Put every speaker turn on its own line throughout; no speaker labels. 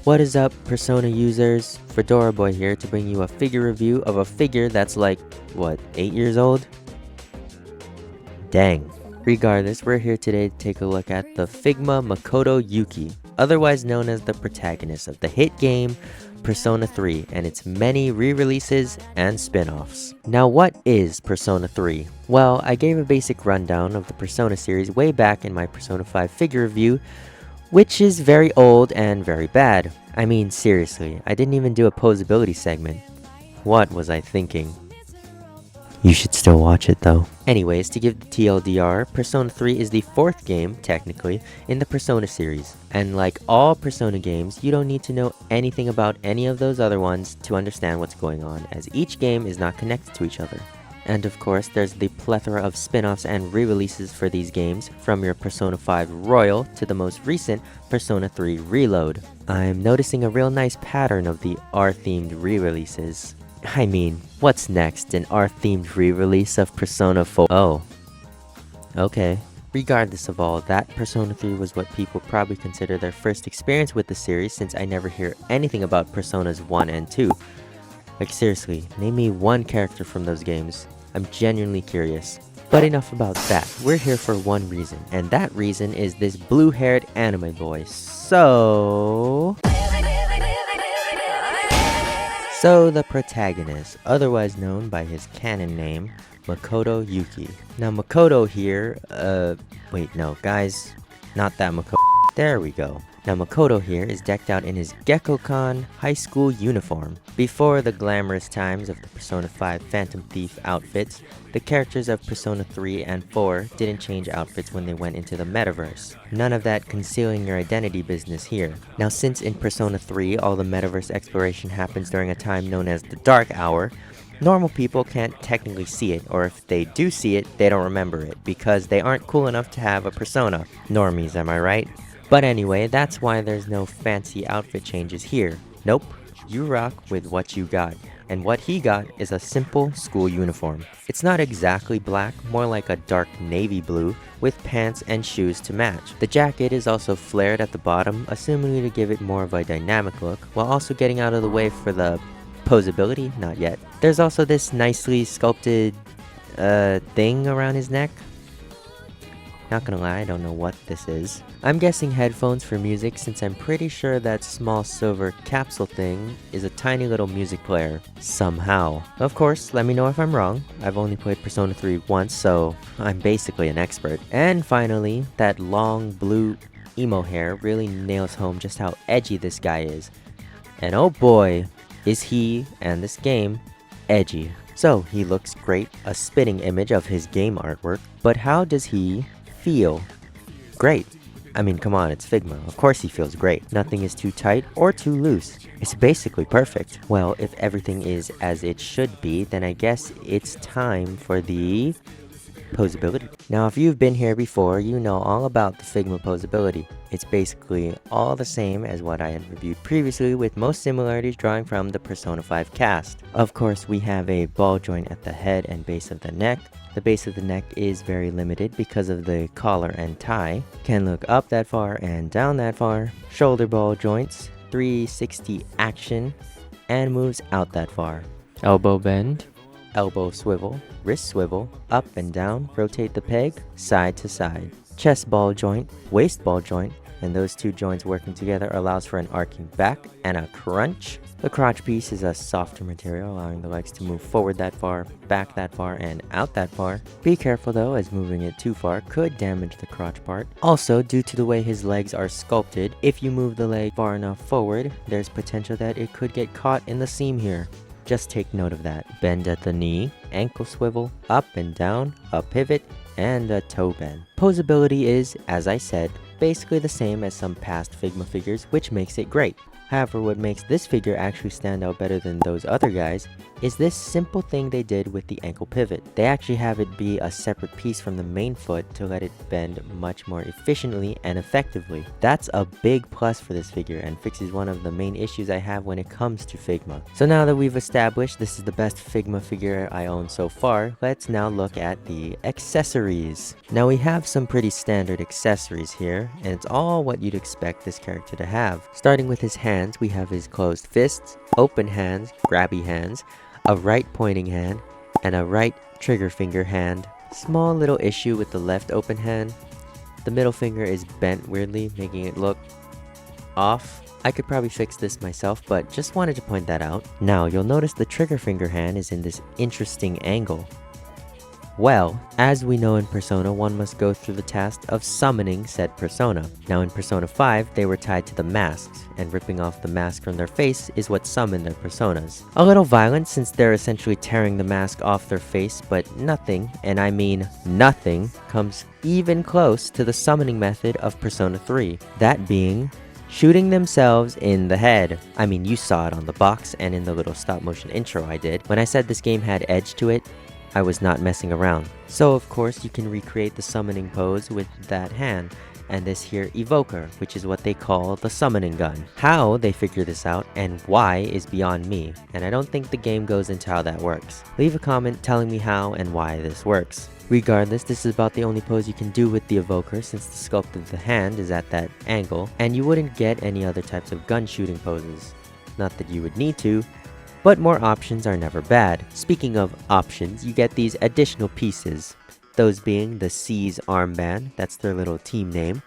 What is up, Persona users? FedoraBoy here to bring you a figure review of a figure that's like, what, 8 years old? Dang. Regardless, we're here today to take a look at the Figma Makoto Yuki, otherwise known as the protagonist of the hit game Persona 3 and its many re-releases and spin-offs. Now, what is Persona 3? Well, I gave a basic rundown of the Persona series way back in my Persona 5 figure review, which is very old and very bad. I mean, seriously, I didn't even do a posability segment. What was I thinking? You should still watch it though. Anyways, to give the TLDR, Persona 3 is the 4th game, technically, in the Persona series. And like all Persona games, you don't need to know anything about any of those other ones to understand what's going on, as each game is not connected to each other. And of course, there's the plethora of spin-offs and re-releases for these games, from your Persona 5 Royal to the most recent Persona 3 Reload. I'm noticing a real nice pattern of the R-themed re-releases. I mean, what's next? An R-themed re-release of Persona 4? Oh. Okay. Regardless of all that, Persona 3 was what people probably consider their first experience with the series, since I never hear anything about Personas 1 and 2. Like seriously, name me one character from those games. I'm genuinely curious. But enough about that. We're here for one reason, and that reason is this blue-haired anime boy. So the protagonist, otherwise known by his canon name, Makoto Yuki. Now Makoto here, wait, no, guys, not that Makoto. There we go. Now Makoto here is decked out in his Gekko-Con high school uniform. Before the glamorous times of the Persona 5 Phantom Thief outfits, the characters of Persona 3 and 4 didn't change outfits when they went into the metaverse. None of that concealing your identity business here. Now, since in Persona 3 all the metaverse exploration happens during a time known as the Dark Hour, normal people can't technically see it, or if they do see it, they don't remember it, because they aren't cool enough to have a persona. Normies, am I right? But anyway, that's why there's no fancy outfit changes here. Nope, you rock with what you got. And what he got is a simple school uniform. It's not exactly black, more like a dark navy blue, with pants and shoes to match. The jacket is also flared at the bottom, assumingly to give it more of a dynamic look, while also getting out of the way for the posability, not yet. There's also this nicely sculpted thing around his neck. Not gonna lie, I don't know what this is. I'm guessing headphones for music, since I'm pretty sure that small silver capsule thing is a tiny little music player. Somehow. Of course, let me know if I'm wrong. I've only played Persona 3 once, so I'm basically an expert. And finally, that long blue emo hair really nails home just how edgy this guy is. And oh boy, is he, and this game, edgy. So, he looks great, a spitting image of his game artwork, but how does he feel? Great. I mean, come on, it's Figma. Of course he feels great. Nothing is too tight or too loose. It's basically perfect. Well, if everything is as it should be, then I guess it's time for the posability. Now, if you've been here before, you know all about the Figma posability. It's basically all the same as what I had reviewed previously, with most similarities drawing from the Persona 5 cast. Of course, we have a ball joint at the head and base of the neck. The base of the neck is very limited because of the collar and tie. Can look up that far and down that far. Shoulder ball joints, 360 action, and moves out that far. Elbow bend, elbow swivel, wrist swivel, up and down, rotate the peg, side to side. Chest ball joint, waist ball joint, and those two joints working together allows for an arcing back and a crunch. The crotch piece is a softer material, allowing the legs to move forward that far, back that far, and out that far. Be careful though, as moving it too far could damage the crotch part. Also, due to the way his legs are sculpted, if you move the leg far enough forward, there's potential that it could get caught in the seam here. Just take note of that. Bend at the knee, ankle swivel, up and down, a pivot, and a toe bend. Posability is, as I said, basically the same as some past Figma figures, which makes it great. However, what makes this figure actually stand out better than those other guys is this simple thing they did with the ankle pivot. They actually have it be a separate piece from the main foot to let it bend much more efficiently and effectively. That's a big plus for this figure and fixes one of the main issues I have when it comes to Figma. So now that we've established this is the best Figma figure I own so far, let's now look at the accessories. Now we have some pretty standard accessories here, and it's all what you'd expect this character to have. Starting with his hands, we have his closed fists, open hands, grabby hands, a right pointing hand, and a right trigger finger hand. Small little issue with the left open hand. The middle finger is bent weirdly, making it look off. I could probably fix this myself, but just wanted to point that out. Now, you'll notice the trigger finger hand is in this interesting angle. Well, as we know in Persona, one must go through the task of summoning said persona. Now in Persona 5, they were tied to the masks, and ripping off the mask from their face is what summoned their personas. A little violent since they're essentially tearing the mask off their face, but nothing, and I mean nothing, comes even close to the summoning method of Persona 3. That being shooting themselves in the head. I mean, you saw it on the box and in the little stop motion intro I did. When I said this game had edge to it, I was not messing around. So of course you can recreate the summoning pose with that hand and this here evoker, which is what they call the summoning gun. How they figure this out and why is beyond me, and I don't think the game goes into how that works. Leave a comment telling me how and why this works. Regardless, this is about the only pose you can do with the evoker since the sculpt of the hand is at that angle, and you wouldn't get any other types of gun shooting poses. Not that you would need to, but more options are never bad. Speaking of options, you get these additional pieces, those being the C's armband, that's their little team name,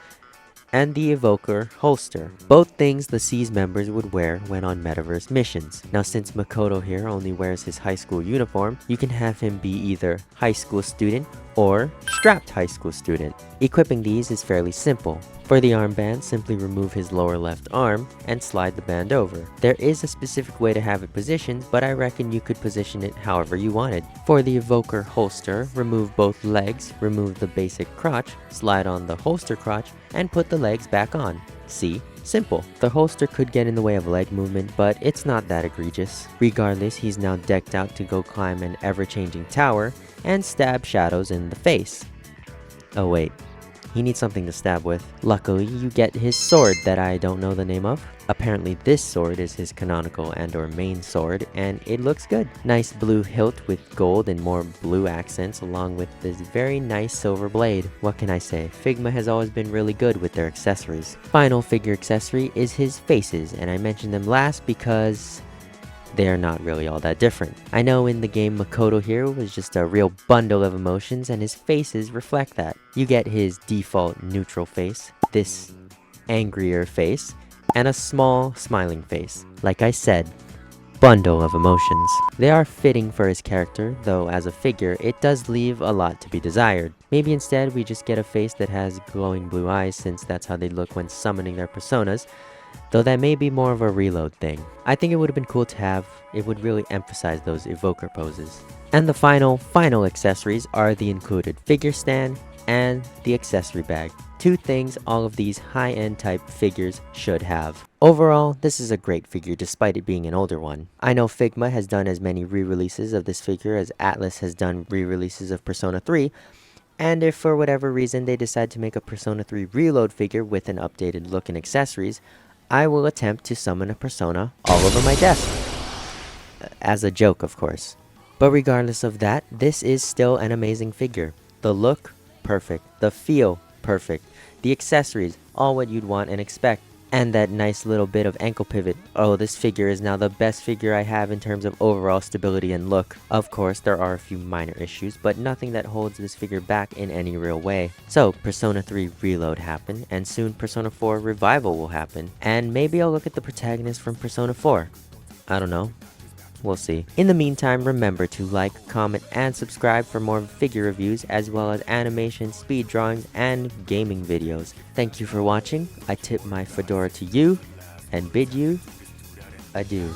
and the evoker holster, both things the C's members would wear when on metaverse missions. Now since Makoto here only wears his high school uniform, you can have him be either high school student or strapped high school student. Equipping these is fairly simple. For the armband, simply remove his lower left arm and slide the band over. There is a specific way to have it positioned, but I reckon you could position it however you wanted. For the evoker holster, remove both legs, remove the basic crotch, slide on the holster crotch, and put the legs back on. See? Simple. The holster could get in the way of leg movement, but it's not that egregious. Regardless, he's now decked out to go climb an ever-changing tower and stab shadows in the face. Oh wait. He needs something to stab with. Luckily, you get his sword that I don't know the name of. Apparently this sword is his canonical and or main sword, and it looks good. Nice blue hilt with gold and more blue accents along with this very nice silver blade. What can I say? Figma has always been really good with their accessories. Final figure accessory is his faces, and I mentioned them last because they are not really all that different. I know in the game Makoto here was just a real bundle of emotions and his faces reflect that. You get his default neutral face, this angrier face, and a small smiling face. Like I said, bundle of emotions. They are fitting for his character, though as a figure it does leave a lot to be desired. Maybe instead we just get a face that has glowing blue eyes since that's how they look when summoning their personas. Though that may be more of a reload thing. I think it would have been cool to have. It would really emphasize those evoker poses. And the final accessories are the included figure stand and the accessory bag. Two things all of these high-end type figures should have. Overall, this is a great figure despite it being an older one. I know Figma has done as many re-releases of this figure as Atlas has done re-releases of Persona 3. And if for whatever reason they decide to make a Persona 3 Reload figure with an updated look and accessories, I will attempt to summon a persona all over my desk. As a joke, of course. But regardless of that, this is still an amazing figure. The look, perfect. The feel, perfect. The accessories, all what you'd want and expect. And that nice little bit of ankle pivot. Oh, this figure is now the best figure I have in terms of overall stability and look. Of course, there are a few minor issues, but nothing that holds this figure back in any real way. So, Persona 3 Reload happened, and soon Persona 4 Revival will happen. And maybe I'll look at the protagonist from Persona 4. I don't know. We'll see. In the meantime, remember to like, comment, and subscribe for more figure reviews as well as animation, speed drawings, and gaming videos. Thank you for watching. I tip my fedora to you and bid you adieu.